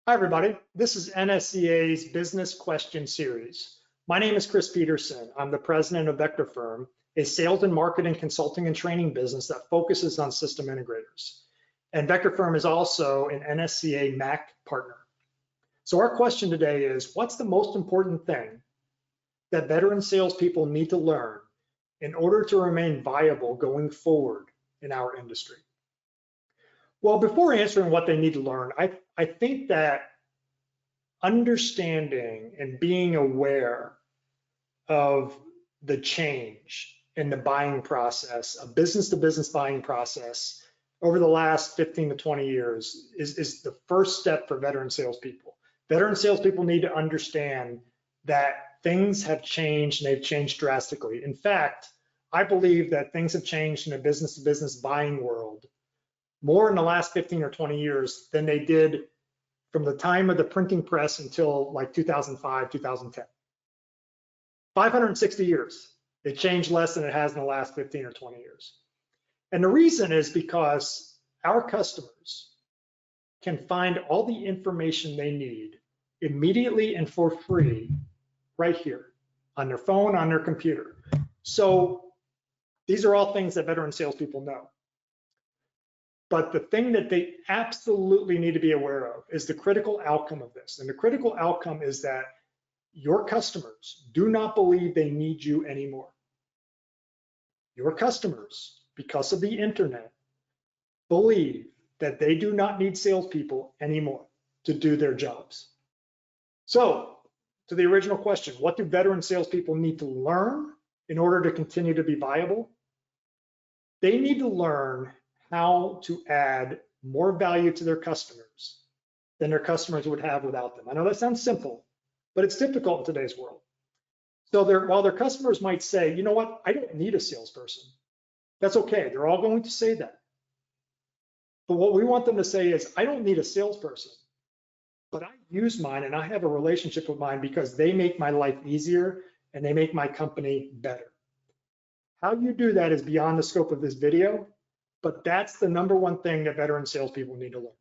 Hi, everybody. This is NSCA's Business Question Series. My name is Chris Peterson. I'm the president of Vector Firm, a sales and marketing consulting and training business that focuses on system integrators. And Vector Firm is also an NSCA MAC partner. So our question today is, what's the most important thing that veteran salespeople need to learn in order to remain viable going forward in our industry? Well, before answering what they need to learn, I think that understanding and being aware of the change in the buying process, a business-to-business buying process over the last 15 to 20 years is the first step for veteran salespeople. Veteran salespeople need to understand that things have changed and they've changed drastically. In fact, I believe that things have changed in the business-to-business buying world more in the last 15 or 20 years than they did from the time of the printing press until like 2005, 2010. 560 years. It changed less than it has in the last 15 or 20 years. And the reason is because our customers can find all the information they need immediately and for free right here on their phone, on their computer. So these are all things that veteran salespeople know. But the thing that they absolutely need to be aware of is the critical outcome of this. And the critical outcome is that your customers do not believe they need you anymore. Your customers, because of the internet, believe that they do not need salespeople anymore to do their jobs. So, to the original question, what do veteran salespeople need to learn in order to continue to be viable? They need to learn how to add more value to their customers than their customers would have without them. I know that sounds simple, but it's difficult in today's world. So while their customers might say, you know what, I don't need a salesperson, that's okay. They're all going to say that. But what we want them to say is, I don't need a salesperson, but I use mine and I have a relationship with mine because they make my life easier and they make my company better. How you do that is beyond the scope of this video, but that's the number one thing that veteran salespeople need to learn.